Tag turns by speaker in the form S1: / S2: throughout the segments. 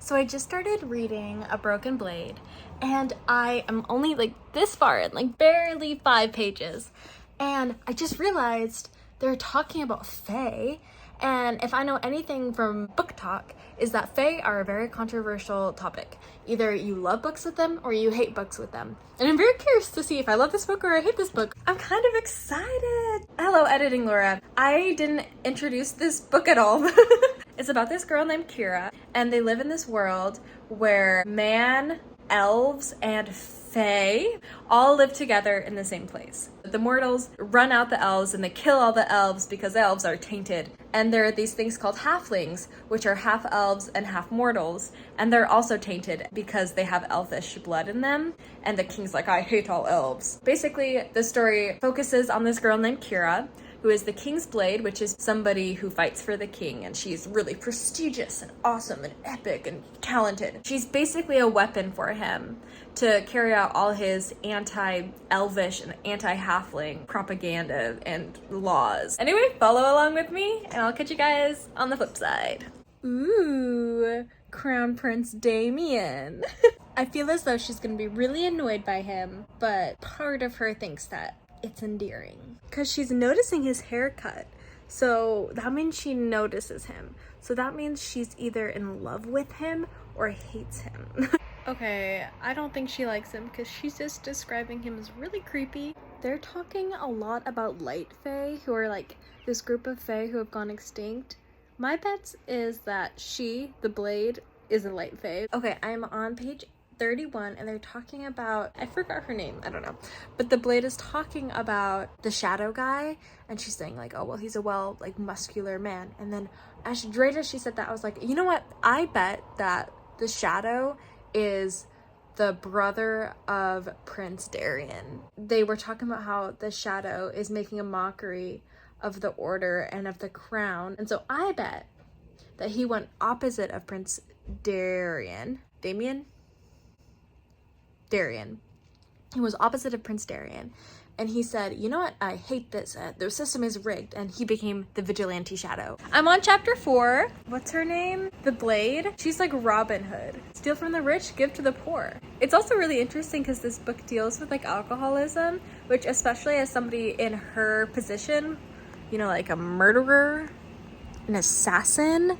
S1: So I just started reading A Broken Blade, and I am only like this far in, like barely 5 pages. And I just realized they're talking about fae. And if I know anything from book talk, is that fae are a very controversial topic. Either you love books with them or you hate books with them. And I'm very curious to see if I love this book or I hate this book. I'm kind of excited. Hello, editing Laura. I didn't introduce this book at all. It's about this girl named Kira, and they live in this world where man, elves, and fae all live together in the same place. The mortals run out the elves and they kill all the elves because elves are tainted. And there are these things called halflings, which are half elves and half mortals. And they're also tainted because they have elfish blood in them. And the king's like, I hate all elves. Basically, the story focuses on this girl named Kira, who is the king's blade, which is somebody who fights for the king, and she's really prestigious and awesome and epic and talented. She's basically a weapon for him to carry out all his anti-elvish and anti-halfling propaganda and laws. Anyway, follow along with me, and I'll catch you guys on the flip side. Ooh, Crown Prince Damien. I feel as though she's gonna be really annoyed by him, but part of her thinks that it's endearing because she's noticing his haircut, so that means she notices him, so that means she's either in love with him or hates him. Okay, I don't think she likes him because she's just describing him as really creepy. They're talking a lot about light fae, who are like this group of fae who have gone extinct. My bet is that she, the blade, is a light fae. Okay, I'm on page 31, and they're talking about, I forgot her name, I don't know, but the blade is talking about the shadow guy, and she's saying like, oh well, he's a muscular man. And then right as she said that, I was like, you know what, I bet that the shadow is the brother of Prince Darien. They were talking about how the shadow is making a mockery of the order and of the crown, and so I bet that he went opposite of Prince Darien. He was opposite of Prince Darien, and he said, you know what, I hate this, their system is rigged, and he became the vigilante shadow. I'm on chapter 4. What's her name? The Blade. She's like Robin Hood. Steal from the rich, give to the poor. It's also really interesting because this book deals with like alcoholism, which, especially as somebody in her position, you know, like a murderer, an assassin,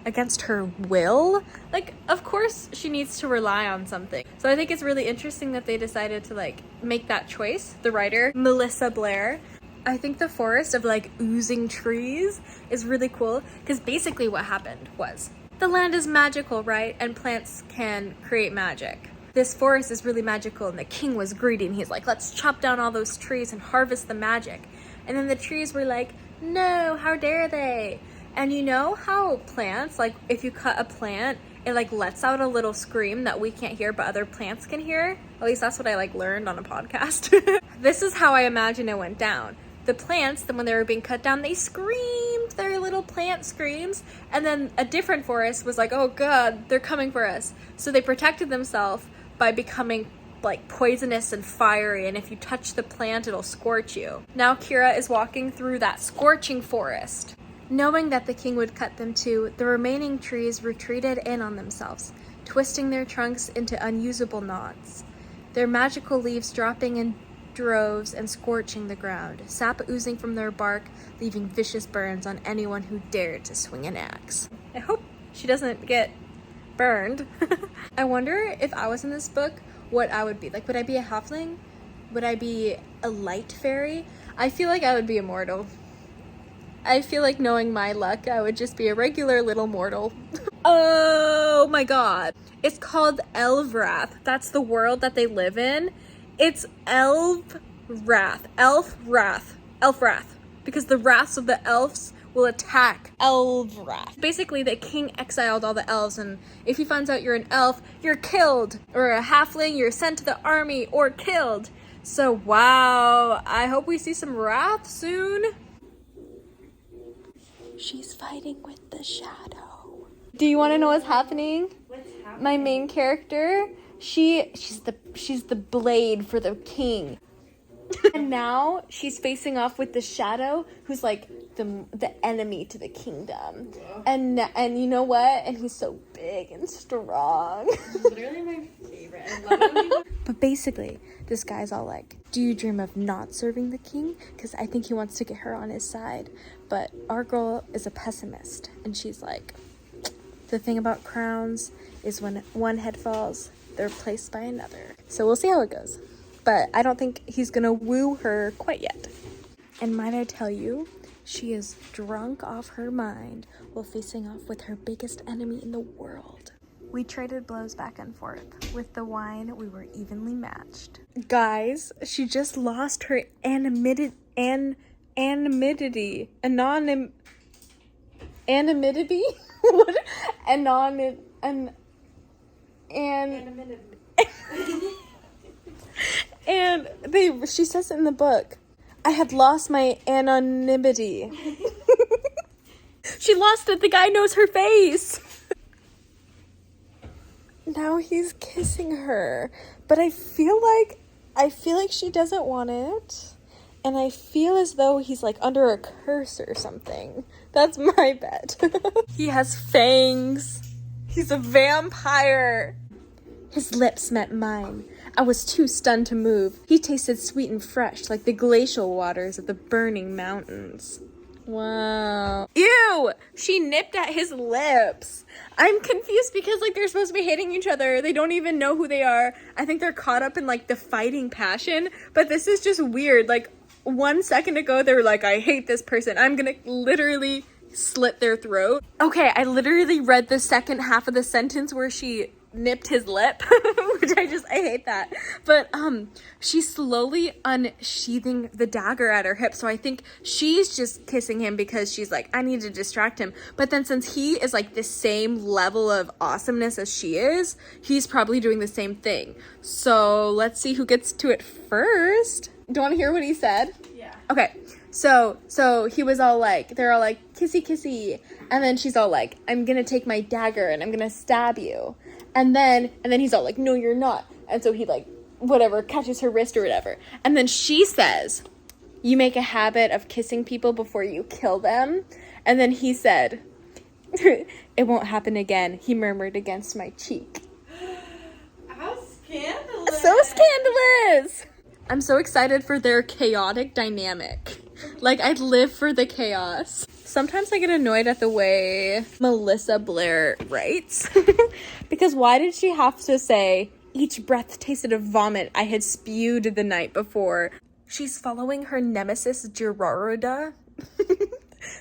S1: against her will, like, of course she needs to rely on something. So I think it's really interesting that they decided to like make that choice. The writer, Melissa Blair. I think the forest of like oozing trees is really cool, because basically what happened was the land is magical, right? And plants can create magic. This forest is really magical, and the king was greedy, and he's like, let's chop down all those trees and harvest the magic. And then the trees were like, no, how dare they? And you know how plants, like if you cut a plant, it like lets out a little scream that we can't hear but other plants can hear? At least that's what I like learned on a podcast. This is how I imagine it went down. The plants, then when they were being cut down, they screamed their little plant screams, and then a different forest was like, oh god, they're coming for us. So they protected themselves by becoming like poisonous and fiery, and if you touch the plant, it'll scorch you. Now Kira is walking through that scorching forest. Knowing that the king would cut them too, the remaining trees retreated in on themselves, twisting their trunks into unusable knots, their magical leaves dropping in droves and scorching the ground, sap oozing from their bark, leaving vicious burns on anyone who dared to swing an axe. I hope she doesn't get burned. I wonder if I was in this book, what I would be. Like, would I be a halfling? Would I be a light fairy? I feel like I would be immortal. I feel like, knowing my luck, I would just be a regular little mortal. Oh my god. It's called Elfwrath. That's the world that they live in. It's Elfwrath. Elfwrath. Because the wraths of the elves will attack Elfwrath. Basically, the king exiled all the elves, and if he finds out you're an elf, you're killed. Or a halfling, you're sent to the army or killed. So, wow. I hope we see some wrath soon. She's fighting with the shadow. Do you want to know what's happening?
S2: What's happening?
S1: My main character, she's the blade for the king. And now she's facing off with the shadow, who's like the enemy to the kingdom. And you know what? And he's so big and strong.
S2: Literally my favorite. I love it.
S1: But basically, this guy's all like, do you dream of not serving the king? Because I think he wants to get her on his side. But our girl is a pessimist. And she's like, the thing about crowns is when one head falls, they're replaced by another. So we'll see how it goes. But I don't think he's going to woo her quite yet. And might I tell you, she is drunk off her mind while facing off with her biggest enemy in the world. We traded blows back and forth. With the wine, we were evenly matched. Guys, she just lost her anonymity. Anonymity? What? She says it in the book. I had lost my anonymity. She lost it. The guy knows her face. Now he's kissing her. But I feel like she doesn't want it. And I feel as though he's like under a curse or something. That's my bet. He has fangs. He's a vampire. His lips met mine. I was too stunned to move. He tasted sweet and fresh, like the glacial waters of the burning mountains. Wow. Ew! She nipped at his lips. I'm confused because, like, they're supposed to be hating each other. They don't even know who they are. I think they're caught up in, like, the fighting passion. But this is just weird. Like, 1 second ago, they were like, I hate this person. I'm gonna literally slit their throat. Okay, I literally read the second half of the sentence where she nipped his lip, which I hate that. But she's slowly unsheathing the dagger at her hip, so I think she's just kissing him because she's like, I need to distract him. But then since he is like the same level of awesomeness as she is, he's probably doing the same thing. So let's see who gets to it first. Do you want to hear what he said?
S2: Yeah.
S1: Okay, so he was all like, they're all like, kissy kissy, and then she's all like, I'm gonna take my dagger and I'm gonna stab you. And then he's all like, no, you're not. And so he, like, whatever, catches her wrist or whatever. And then she says, you make a habit of kissing people before you kill them. And then he said, it won't happen again. He murmured against my cheek.
S2: How scandalous.
S1: So scandalous. I'm so excited for their chaotic dynamic. Like, I'd live for the chaos. Sometimes I get annoyed at the way Melissa Blair writes. Because why did she have to say, each breath tasted of vomit I had spewed the night before? She's following her nemesis, Gerarda.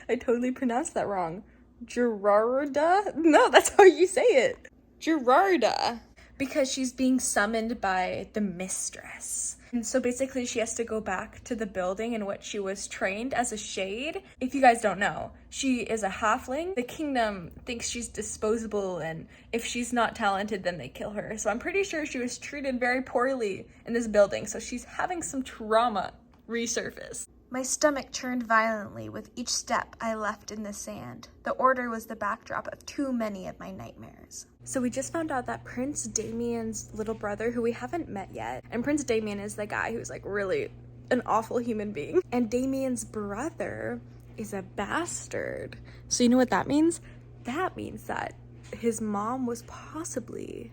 S1: I totally pronounced that wrong. Gerarda? No, that's how you say it. Gerarda. Because she's being summoned by the mistress. And so basically she has to go back to the building in which she was trained as a shade. If you guys don't know, she is a halfling. The kingdom thinks she's disposable, and if she's not talented, then they kill her. So I'm pretty sure she was treated very poorly in this building, so she's having some trauma resurface. My stomach churned violently with each step I left in the sand. The order was the backdrop of too many of my nightmares. So we just found out that Prince Damien's little brother, who we haven't met yet, and Prince Damien is the guy who's like really an awful human being, and Damien's brother is a bastard. So you know what that means? That means that his mom was possibly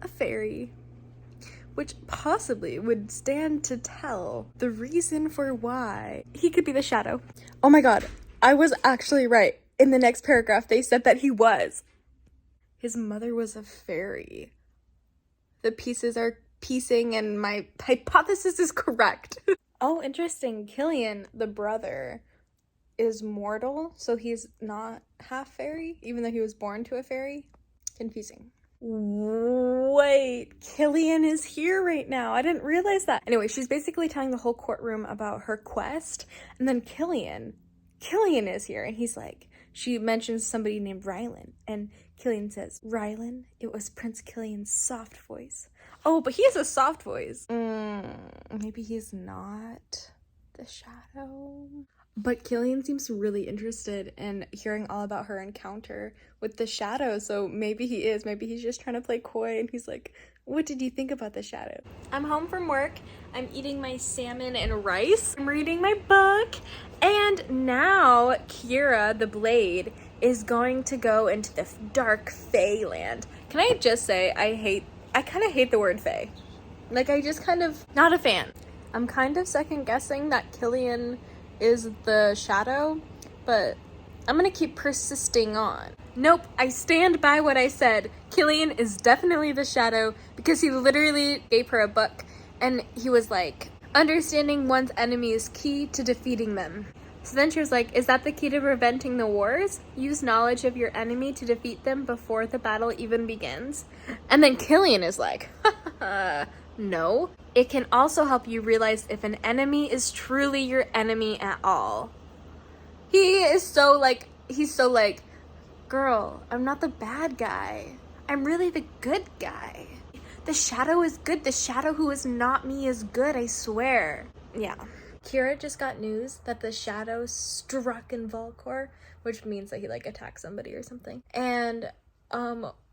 S1: a fairy, which possibly would stand to tell the reason for why he could be the shadow. Oh my god, I was actually right. In the next paragraph, they said that he was. His mother was a fairy. The pieces are piecing and my hypothesis is correct. Oh, interesting. Killian, the brother, is mortal, so he's not half fairy, even though he was born to a fairy. Confusing. Wait, Killian is here right now. I didn't realize that. Anyway, she's basically telling the whole courtroom about her quest, and then Killian is here, and he's like, she mentions somebody named Rylan, and Killian says, Rylan? It was Prince Killian's soft voice. Oh, but he has a soft voice. Maybe he's not the shadow. But Killian seems really interested in hearing all about her encounter with the shadow, so maybe he's just trying to play coy, and he's like, what did you think about the shadow? I'm home from work, I'm eating my salmon and rice, I'm reading my book, and now Kira, the Blade, is going to go into the dark Fae land. Can I just say, I kind of hate the word Fae. Like, I just kind of, not a fan. I'm kind of second guessing that Killian is the shadow, but I'm gonna keep persisting on. Nope, I stand by what I said. Killian is definitely the shadow because he literally gave her a book and he was like, understanding one's enemy is key to defeating them. So then she was like, is that the key to preventing the wars? Use knowledge of your enemy to defeat them before the battle even begins. And then Killian is like, no. It can also help you realize if an enemy is truly your enemy at all. He's so like, girl, I'm not the bad guy. I'm really the good guy. The shadow is good. The shadow who is not me is good, I swear. Yeah. Kira just got news that the shadow struck in Volcor, which means that he like attacked somebody or something. And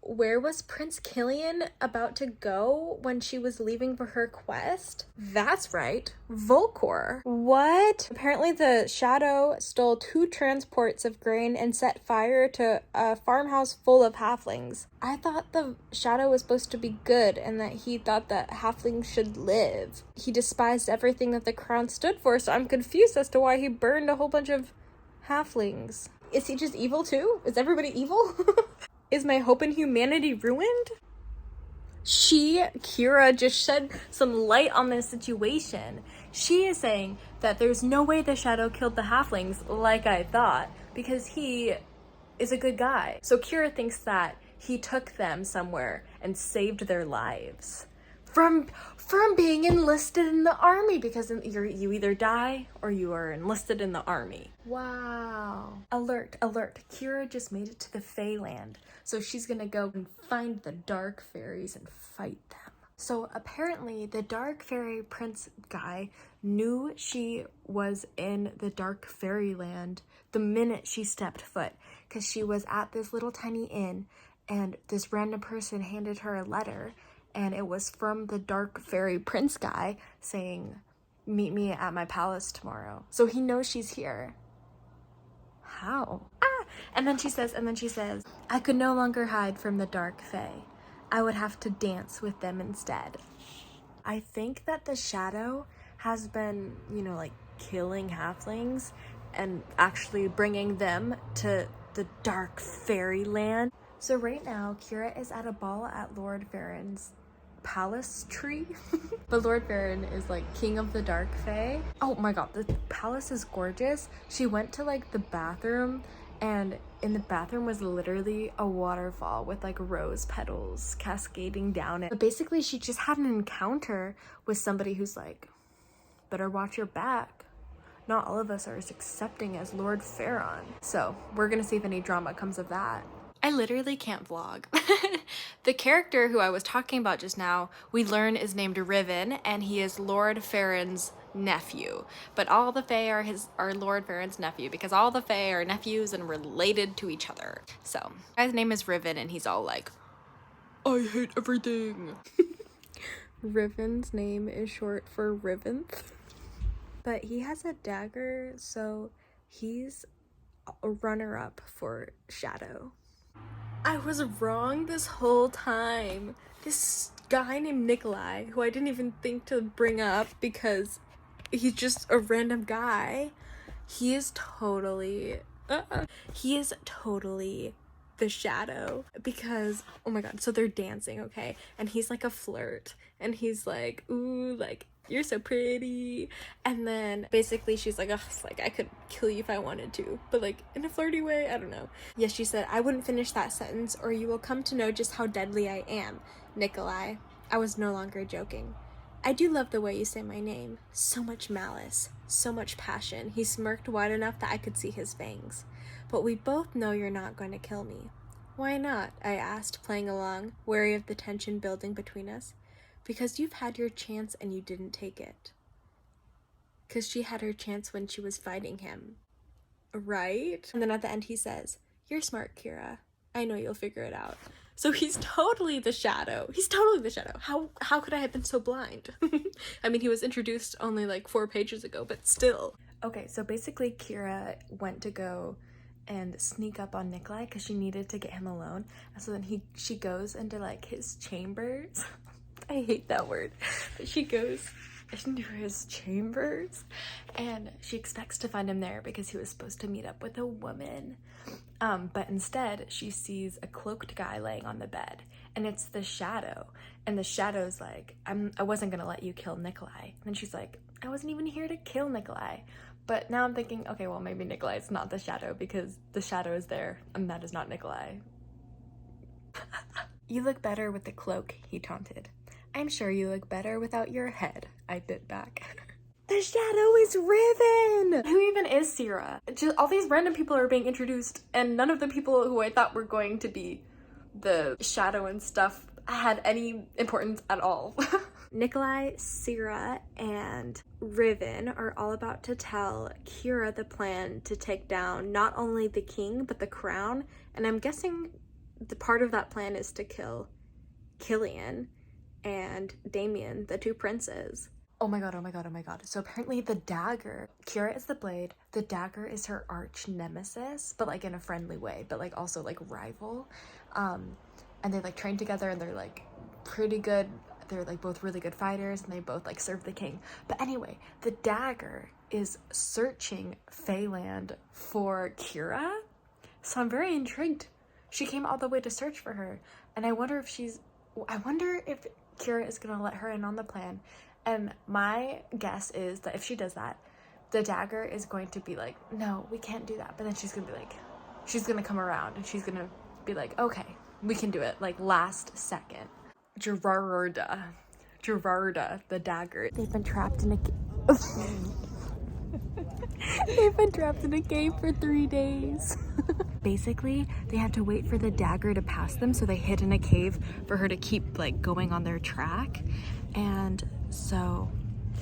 S1: where was Prince Killian about to go when she was leaving for her quest? That's right, Volcor. What? Apparently the shadow stole 2 transports of grain and set fire to a farmhouse full of halflings. I thought the shadow was supposed to be good and that he thought that halflings should live. He despised everything that the crown stood for, so I'm confused as to why he burned a whole bunch of halflings. Is he just evil too? Is everybody evil? Is my hope in humanity ruined? Kira, just shed some light on this situation. She is saying that there's no way the shadow killed the halflings like I thought, because he is a good guy. So Kira thinks that he took them somewhere and saved their lives from being enlisted in the army, because you either die or you are enlisted in the army. Wow. Alert. Kira just made it to the Faeland. So she's gonna go and find the dark fairies and fight them. So apparently the dark fairy prince guy knew she was in the dark fairyland the minute she stepped foot, because she was at this little tiny inn and this random person handed her a letter, and it was from the dark fairy prince guy saying, meet me at my palace tomorrow. So he knows she's here. How? And then she says, I could no longer hide from the dark fae. I would have to dance with them instead. I think that the shadow has been, like killing halflings and actually bringing them to the dark fairyland. So right now, Kira is at a ball at Lord Farron's palace tree. But Lord Farron is like king of the dark fae. Oh my god, the palace is gorgeous. She went to like the bathroom, and in the bathroom was literally a waterfall with like rose petals cascading down it. But basically she just had an encounter with somebody who's like, better watch your back. Not all of us are as accepting as Lord Farron. So we're gonna see if any drama comes of that. I literally can't vlog. The character who I was talking about just now, we learn is named Riven, and he is Lord Farron's nephew. But all the Fae are Lord Farron's nephew, because all the Fae are nephews and related to each other. So, his name is Riven, and he's all like, I hate everything. Riven's name is short for Riventh. But he has a dagger, so he's a runner-up for Shadow. I was wrong this whole time. This guy named Nikolai, who I didn't even think to bring up because he's just a random guy, he is totally the Shadow, because oh my god, so they're dancing, okay, and he's like a flirt, and he's like, ooh, like, you're so pretty, and then basically she's like, oh, it's like I could kill you if I wanted to, but like in a flirty way, I don't know. Yes, she said, I wouldn't finish that sentence or you will come to know just how deadly I am, Nikolai. I was no longer joking. I do love the way you say my name. So much malice, so much passion. He smirked wide enough that I could see his fangs. But we both know you're not going to kill me. Why not? I asked, playing along, wary of the tension building between us. Because you've had your chance and you didn't take it. because she had her chance when she was fighting him, right? And then at the end he says, "You're smart, Kira. I know you'll figure it out." So he's totally the shadow. He's totally the shadow. How could I have been so blind? I mean, he was introduced only like 4 pages ago, but still. Okay, so basically Kira went to go and sneak up on Nikolai because she needed to get him alone. And so then she goes into like his chambers. I hate that word. But she goes into his chambers and she expects to find him there because he was supposed to meet up with a woman. But instead she sees a cloaked guy laying on the bed, and it's the shadow. And the shadow's like, I wasn't gonna let you kill Nikolai. And she's like, I wasn't even here to kill Nikolai. But now I'm thinking, okay, well, maybe Nikolai's not the shadow because the shadow is there and that is not Nikolai. You look better with the cloak, he taunted. I'm sure you look better without your head, I bit back. The shadow is Riven! Who even is Sierra? Just all these random people are being introduced, and none of the people who I thought were going to be the shadow and stuff had any importance at all. Nikolai, Sierra, and Riven are all about to tell Kira the plan to take down not only the king, but the crown. And I'm guessing the part of that plan is to kill Killian and Damien, the 2 princes. Oh my god, oh my god, oh my god. So apparently the dagger, Kira is the blade, the dagger is her arch nemesis, but like in a friendly way, but like also like rival. And they like train together and they're like pretty good. They're like both really good fighters and they both like serve the king. But anyway, the dagger is searching Feyland for Kira. So I'm very intrigued. She came all the way to search for her. And I wonder if Kira is gonna let her in on the plan. And my guess is that if she does that, the dagger is going to be like, no, we can't do that. But then she's gonna be like, she's gonna come around and she's gonna be like, okay, we can do it, like last second. Gerarda, the dagger. They've been trapped in a They've been trapped in a cave for 3 days. Basically, they had to wait for the dagger to pass them, so they hid in a cave for her to keep like going on their track. And so,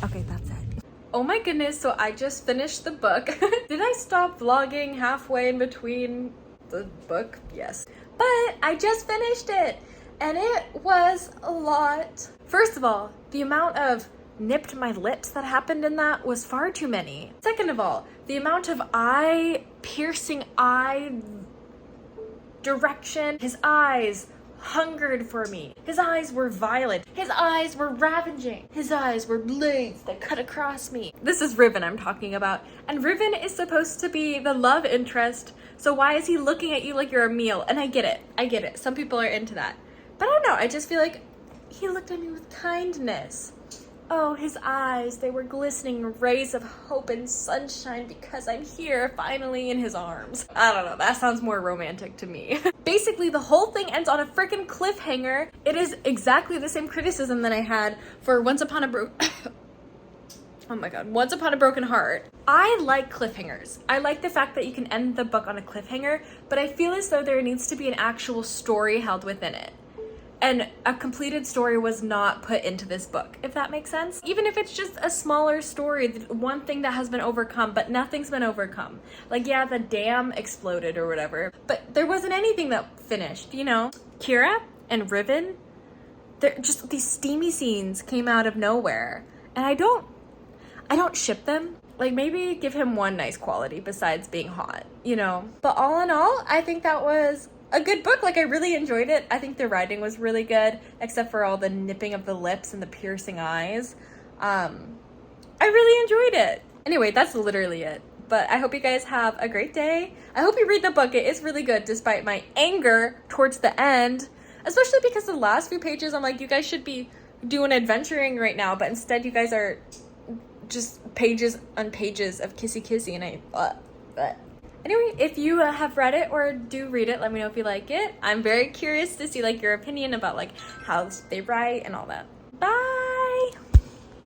S1: okay, that's it. Oh my goodness, so I just finished the book. Did I stop vlogging halfway in between the book? Yes. But I just finished it, and it was a lot. First of all, the amount of nipped my lips that happened in that was far too many. Second of all, the amount of piercing eye direction. His eyes hungered for me. His eyes were violent. His eyes were ravaging. His eyes were blades that cut across me. This is Riven I'm talking about. And Riven is supposed to be the love interest, so why is he looking at you like you're a meal? And I get it. Some people are into that. But I don't know, I just feel like he looked at me with kindness. Oh, his eyes, they were glistening rays of hope and sunshine because I'm here finally in his arms. I don't know, that sounds more romantic to me. Basically, the whole thing ends on a freaking cliffhanger. It is exactly the same criticism that I had for Once Upon a Broken Heart. I like cliffhangers. I like the fact that you can end the book on a cliffhanger, but I feel as though there needs to be an actual story held within it. And a completed story was not put into this book, if that makes sense. Even if it's just a smaller story, one thing that has been overcome, but nothing's been overcome. Like, yeah, the dam exploded or whatever, but there wasn't anything that finished, you know? Kira and Riven, just these steamy scenes came out of nowhere. And I don't ship them. Like, maybe give him one nice quality besides being hot, you know? But all in all, I think that was a good book. Like, I really enjoyed it. I think the writing was really good, except for all the nipping of the lips and the piercing eyes. I really enjoyed it. Anyway, that's literally it. But I hope you guys have a great day. I hope you read the book. It is really good, despite my anger towards the end, especially because the last few pages, I'm like, you guys should be doing adventuring right now, but instead you guys are just pages on pages of kissy and Anyway, if you have read it or do read it, let me know if you like it. I'm very curious to see like your opinion about like how they write and all that.